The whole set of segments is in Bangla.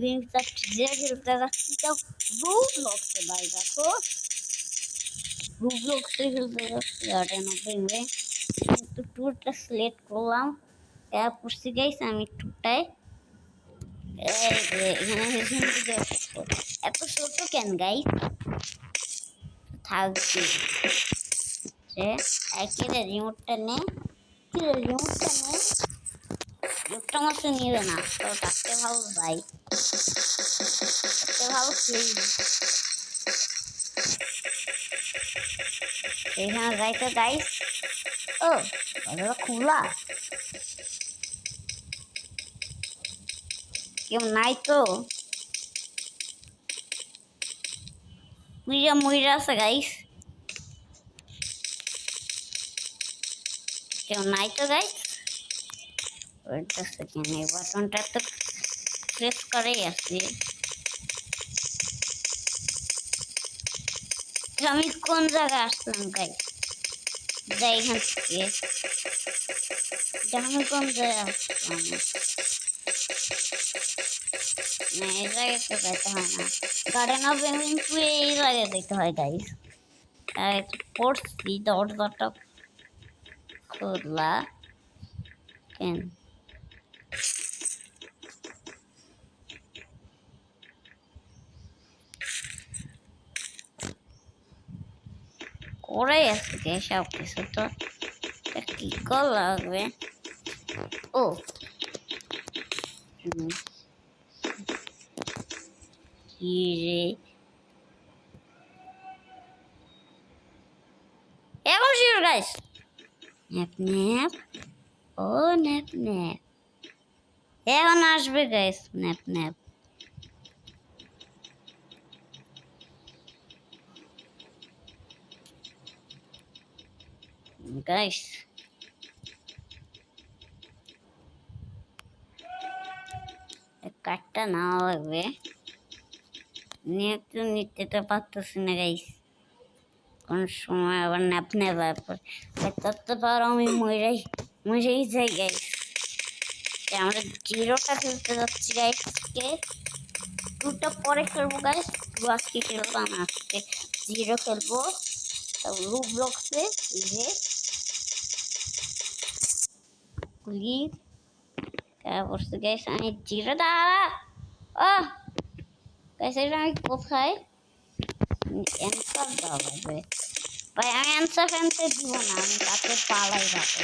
বিং যাচ্ছি যে খেলতে যাচ্ছি তাও রোবলক্সে ভাই দেখো রোবলক্সে খেলতে যাচ্ছি বিং কিন্তু ট্যুরটা সিলেক্ট করলাম পড়ছি গাইস আমি ট্যুরটায় এখানে এত ছোট কেন গাইস থাকবে যে একের রিমোটটা নে রিমোটটা নে রিমোটটা মাত্র নিবে না তো তাকে ভালো যাই তাকে ভালো এখানে যাইতে গাইস ও দরজা খোলা কেউ নাই তো মুইরা আছে গাইস কেউ নাই তো গাইস ওইটা সেকেন্ড এই বাটনটা তো প্রেস করেই আছে আমি কোন জায়গায় আসলাম গাইস যাই এখান থেকে আমি কোন জায়গায় আসলাম না এই জায়গায় তো যেতে হয় না গার্ডেন অফ এমিনপুরে এই জায়গায় যেতে হয় গাইস পড়ছি দরজাটা খোলা কেন করে আছে সব কিছু তো কি কল লাগবে ও কি রে এখন শিওর গাইস ন্যাপ ন্যাপ ও ন্যাপ ন্যাপ এখন আসবে গাইস ন্যাপ ন্যাপ গাইস কাঠটা নেওয়া লাগবে নিয়ে তো নিতে তো পারতেছি না গাইস কোন সময় আবার ন্যাপ ন্যাপ করতে পারো আমি মরেই যাই গাইস আমরা জিরোটা খেলতে যাচ্ছি গাইস আজকে টুটা পরে খেলবো গাইস টু আজকে খেলবো আমি আজকে জিরো খেলবো রোবলক্সে যে প্লিজ বসতে গাইস আমি জিরো দাঁড়া ও গাইস এটা আমি কোথায় অ্যান্সার দেওয়া লাগবে ভাই আমি অ্যান্সার দিব না আমি তাকে পালাই যাবো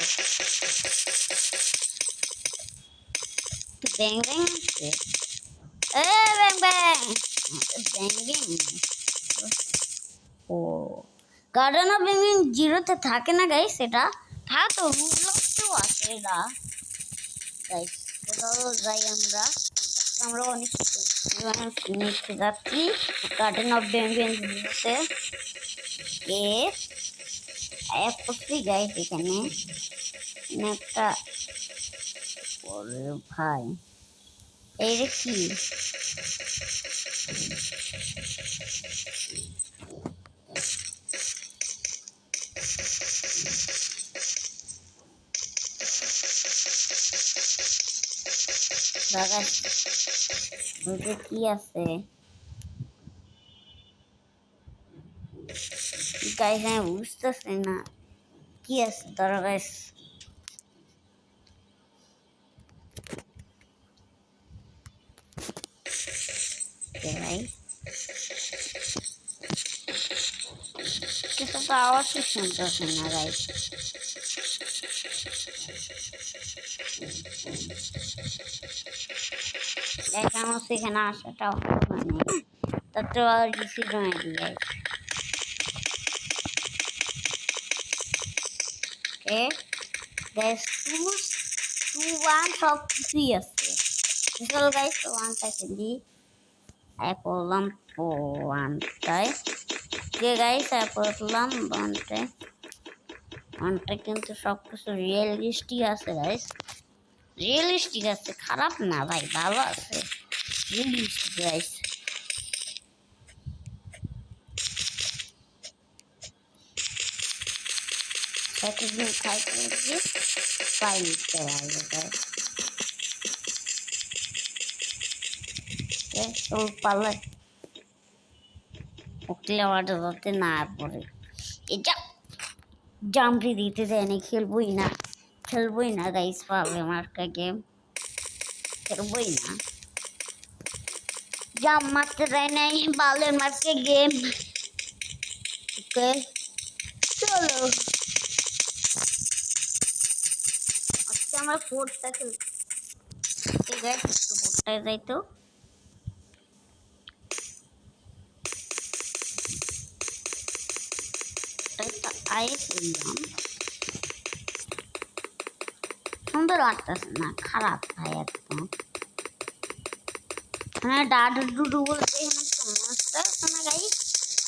ব্যাং ব্যাং আছে ব্যাং ব্যাং ব্যাং ব্যাং ও গার্ডেন অফ ব্যাং জিরোতে থাকে না গাইস এটা থাকতো রুবলক্সেও আছে এটা গাইস যাই আমরা অনেক নিতে যাচ্ছি গার্ডেন অফ ব্যাং জিরোতে কে এক করছি গাইস এখানে একটা ভাই এই রে কি দাদা কি আছে গাইস আমি বুঝতেছি না কি আছে দাঁড়া গাইস ভাই কিছু তো আওয়াজই শুনতেছে না গাইস গাইস আমার সেখানে আসাটাও মানে তাতে আর কিছু জমে দিই গাইস গাইস টু ওয়ান সব কিছুই আছে চলো গাইস ওয়ানটা খেলি করলাম ওয়ানটায় যে গাইস করলাম ওয়ানটা কিন্তু সব কিছু রিয়েলিস্টিক আছে গাইস রিয়েলিস্টিক আছে খারাপ না ভাই ভালো আছে রিয়েলিস্টিক গাইস প্রতিদিন খাইতে লাগবে পাই নিতে লাগবে গাইস চল পালা উঠলে আমার যাতে না পড়ে এটা জাম্পি দিতে দেয়নি খেলবই না গাইস পারবে মার্কা গেম খেলবই না জাম্প মারতে দেয় নাই বালের মার্কে গেম ওকে চলো আজকে আমার ফোর্থটা খেলতে ঠিক আছে ফোর্থটায় যাই তো আয়ে খেললাম সুন্দর লাগতেছে না খারাপ ভাই একদম মানে ডাডা ডুডু বলতে এখানে একটা মনস্টার আছে না গাইস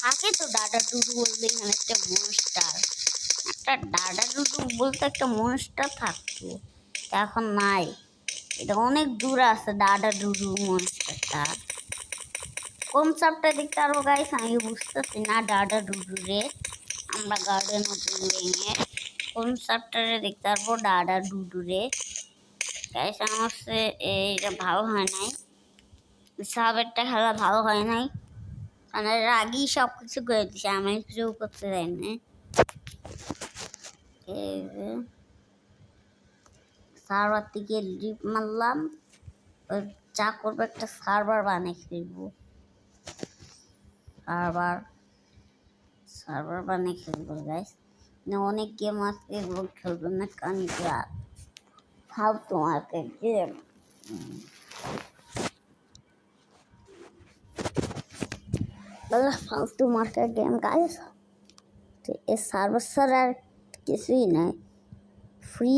থাকে তো ডাডা ডুডু বলতে এখানে একটা মনস্টার একটা ডাডা ডুডু বলতে একটা মনস্টার থাকতো এখন নাই এটা অনেক দূর আছে ডাডা ডুডু মনস্টারটা কোন সাপটা দেখতে আরো গাইস আমি বুঝতেছি না ডাডা ডুডু রে আমরা গার্ডেন ওপেন ভেঙে কোন সাপটারে দেখতে পারবো ডাডা ডুডু রে গাইস আমার এইটা ভালো হয় নাই সাবেরটা খেলা ভালো হয় নাই মানে রাগই সব কিছু করে দিছে আমি কিছু করতে চাই না সার্ভার থেকে লিপ মারলাম যা করবো একটা সার্ভার বানিয়ে খেলবো সার্ভার বানিয়ে খেলবো গাইস অনেক গেম আছে এগুলো খেলবো না কারণ ফালতু মার্কেট গেম ফালতু মার্কেট গেম গাইস এ সার্ভার ছাড়া আর কিছুই নাই ফ্রি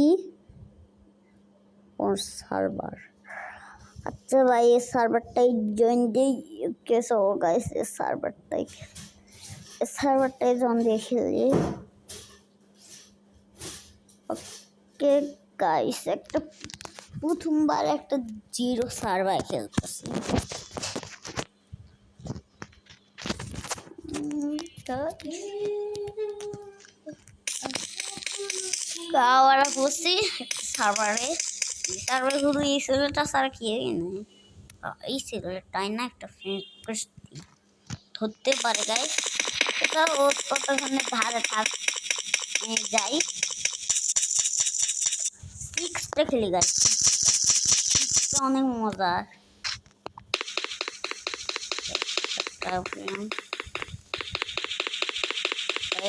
और सर्वर अच्छा भाई ये सर्वरটাই জয়েন দিই कैसे होगा इस सर्वरটাই জয়েন দিয়ে খেলি ওকে গাইস একটা প্রথমবার একটা জিরো সার্ভার খেলতেছি গাওয়ারা বসি সার্ভারে সার্ভারগুলো এই সিলেটা সার খেয়ে নেই এই সিলেটাই না একটা ধরতে পারে গাইস এটা ও ততক্ষণে ধারে থাক আমি যাই সিক্সটা খেলি গাইস সিক্সটা অনেক মজা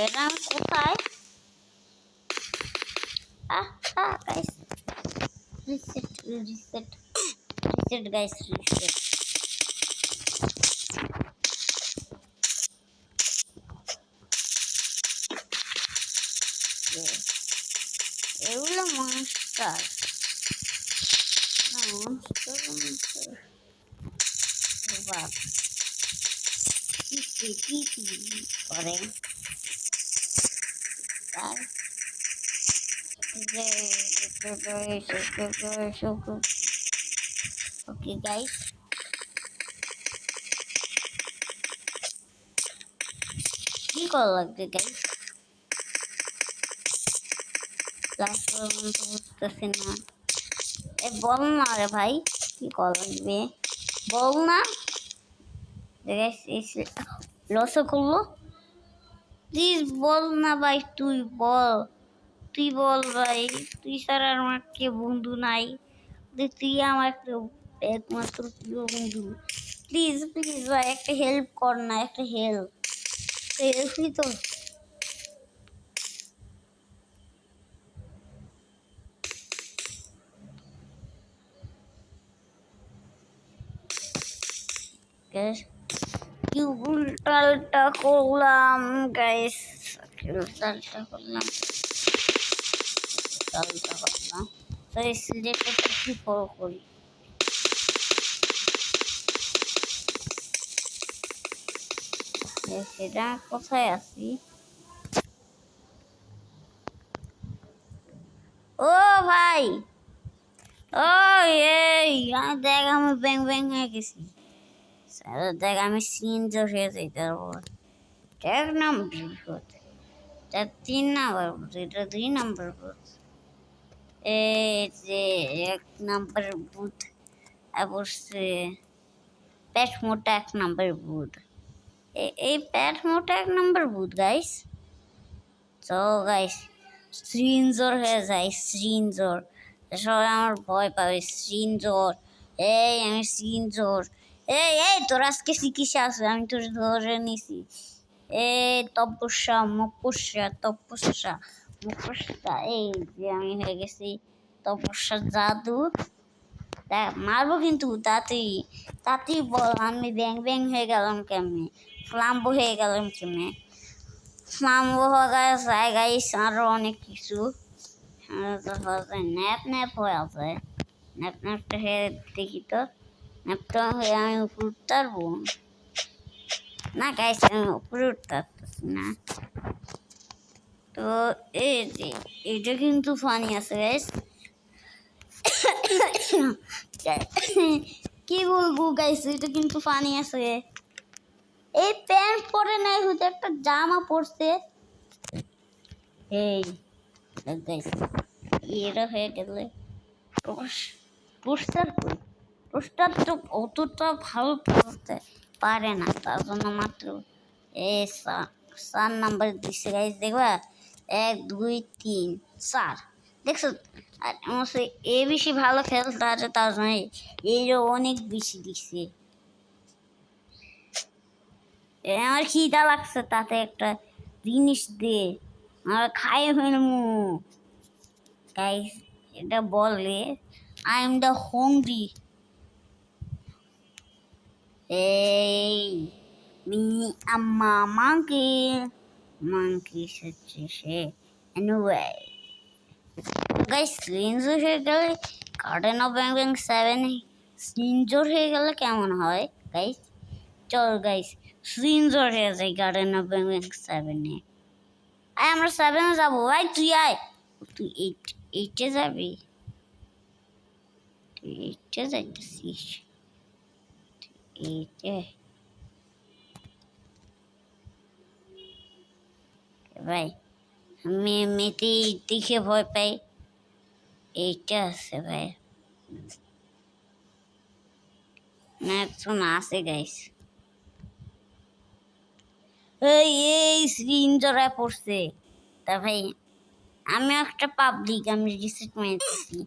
এটা কোথায় guys reset guys reset এগুলো মনস্টার বাপ কি করে তার okay guys কি কল লাগবে গাইস লাস্ট পর্যন্ত বুঝতেছি না এ বল না রে ভাই কি কল লাগবে বল না গাইস লস করলো প্লিজ বল না ভাই তুই বল ভাই তুই ছাড়া আমার কে বন্ধু নাই তুই আমার একমাত্র প্রিয় বন্ধু প্লিজ ভাই একটা হেল্প কর না একটা হেল্প তো কি উল্টালটা করলাম গাইস উল্টালটা করলাম তো এই সিলেক্টটা কি ফলো করি সেটা কোথায় আছি ও ভাই ও এই দেখ আমি ব্যাং হয়ে গেছি দেখ আমি সিন হয়ে যাইতে পারবো এক নম্বর এটা 3 নাম্বার এটা 2 নাম্বার এই যে 1 নাম্বার বুথ বসছে পেট মোটা এক নম্বর ভূত। এই পেট মোটা এক নম্বর ভূত গাইস। তো গাইস শ্রীনজোর হয়ে যায়, শ্রীনজোর। সবাই আমার ভয় পাবে, শ্রীনজোর। এই আমি শ্রীনজোর। এই তোর আজকে চিকিৎসা আছে, আমি তোর ধরে নিছি। তপস্যা মপস্যা তপস্যা মপস্যা, এই যে আমি হয়ে গেছি তপস্যা জাদু। মারবো কিন্তু তাতেই তাতেই বল, আমি ব্যাং ব্যাং হয়ে গেলাম কেমনে, ফ্লাম্বো হয়ে গেলাম কেমনে। ফ্লাম্বো হওয়া যায় গাইস, আরো অনেক কিছু ন্যাপ ন্যাপ হয়ে যায়। ন্যাপ ন্যাপটা হয়ে দেখি তো, ন্যাপটা হয়ে আমি উপরে উঠতে পারবো না গাইস, আমি উপরে উঠতে পারতেছি না। তো এই যে এটা কিন্তু ফানি আছে গাইস। কি বলবো গাইস, এটা কিন্তু ফানি আছে। এই প্যান্ট পরে নাই, হয়তো একটা জামা পরছে। এই গাইস এটা হয়ে গেলে পোস্টার কই, পোস্টার তো অতটা ভালো করতে পারে না, তার জন্য মাত্র এই 4 নাম্বার দিচ্ছে গাইস। দেখবা 1 2 3 4 দেখছো। আর এ বেশি ভালো খেলতে আছে, তার জন্য এরও অনেক বেশি দিচ্ছে। আমার খিদা লাগছে, তাতে একটা জিনিস দিয়ে আমরা খাই ফেলবো গাইস। এটা বলে আই এম দ্য হাংরি। এই মি আম্মা মাংকি মাংকি সে এনিওয়ে গাইস। স্লিনজোর হয়ে গেলে গার্ডেন অফ ব্যাং ব্যাং 7 স্লিনজোর হয়ে গেলে কেমন হয় গাইস? চল গাইস স্লিনজোর হয়ে যায় গার্ডেন অফ ব্যাং ব্যাং 7-এ। আয় আমরা 7-এ যাবো। ভাই তুই আয়, তুই 8-এ যাবি, তুই 8-এ যাইতেছিস। 8-এ ভাই, আমি এমনিতেই দেখে ভয় পাই। 8-এ আছে ভাই, না একজন আছে গাইস। এই সিরিঞ্জরা পড়ছে তা ভাই, আমি একটা পাবলিক, আমি রিসেট মেরেছি।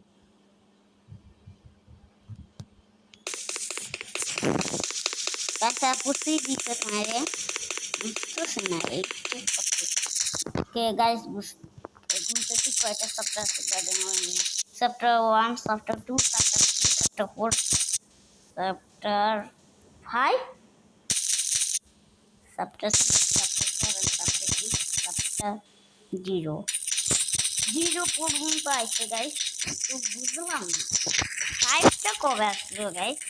পড়ছি রিসেট মেরে, বুঝতেছে না একটু। ওকে গাইস বুঝতেছি কয়টা চ্যাপ্টার আছে garden of chapter 1 chapter 2 chapter 3 chapter 4 chapter 5 chapter 6 chapter 7 chapter 8 chapter 0 পর্যন্ত আছে গাইস। তো বুঝলাম না 5টা কবে আসলো গাইস?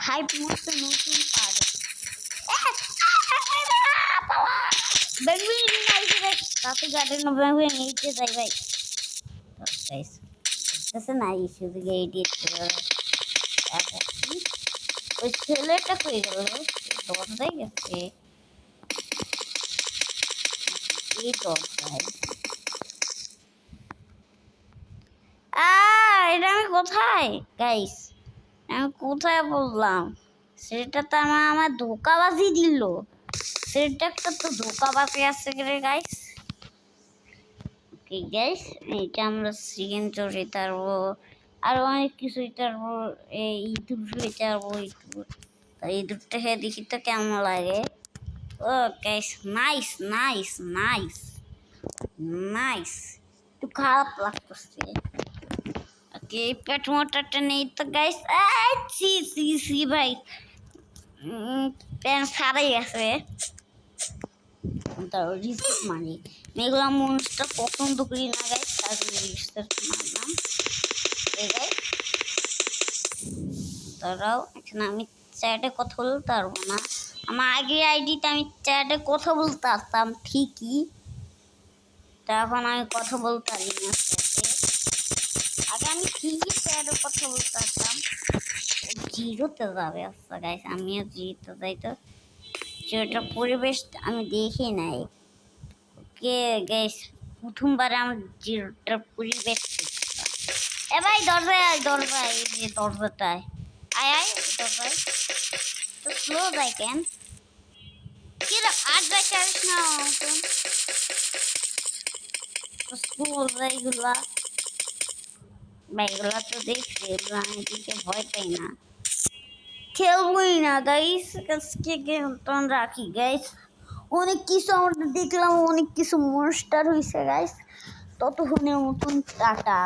5 মধ্যে নতুন পার্ট বেঙ্গলি নাইছে ভাই, তাতে গার্ডেন অফ ব্যাং এইতে যাই ভাই গাইস। দেখতেছে না শুধু এইটি ওই ছেলেটা কই গেল, দরজায় গেছে। এই দরজায় এটা আমি কোথায় গাইস, আমি কোথায় বললাম? সেটা তো আমার ধোকাবাজি দিল, সেটা একটা তো ধোকাবাজি আছে রে গাইস। ওকে গাইস এটা আমরা সেকেন্ড চড়ে তারবো, আরো অনেক কিছু তারবো, এই ইঁদুর হয়ে যাবো। ইঁদুরটা খেয়ে দেখি তো কেমন লাগে। Oh guys nice nice nice nice, একটু খারাপ লাগতেছে। ওকে পেট মোটাটা নেই তো গাইস। সি সি সি ভাই প্যান্ট সারাই আছে, রিসেট মারি। মেঘলা মনস্টার পছন্দ করি না গাইস, তার জন্য রিসেট মারলাম। এই গাইস তারাও এখানে আমি চ্যাটে কথা বলতে পারবো না। আমার আগে আইডিতে আমি চ্যাটে কথা বলতে পারতাম ঠিকই, তখন আমি কথা বলতে পারি না চ্যাটে। আগে আমি ঠিকই চ্যাটে কথা বলতে পারতাম। জিরোতে যাবে আচ্ছা গাইস, আমিও জিরোতে যাই। তো যেটা পরিবেশ আমি দেখি নাই। ওকে গাইস প্রথমবার আমার জিরোটার পরিবেশ। এ ভাই দরজায় এই যে দরজাটায় আয় আয় তো ভাই তো স্লো যায় কেন কি রে আর যাই চাস না মতন তো স্লো যায় এগুলা ভাই এগুলা তো দেখছি এগুলা আমি দেখে ভয় পাই না খেলবই না গাইস আজকে গেম রাখি গাইস অনেক কিছু আমরা দেখলাম অনেক কিছু মনস্টার হয়েছে গাইস ততক্ষণের মতন টাটা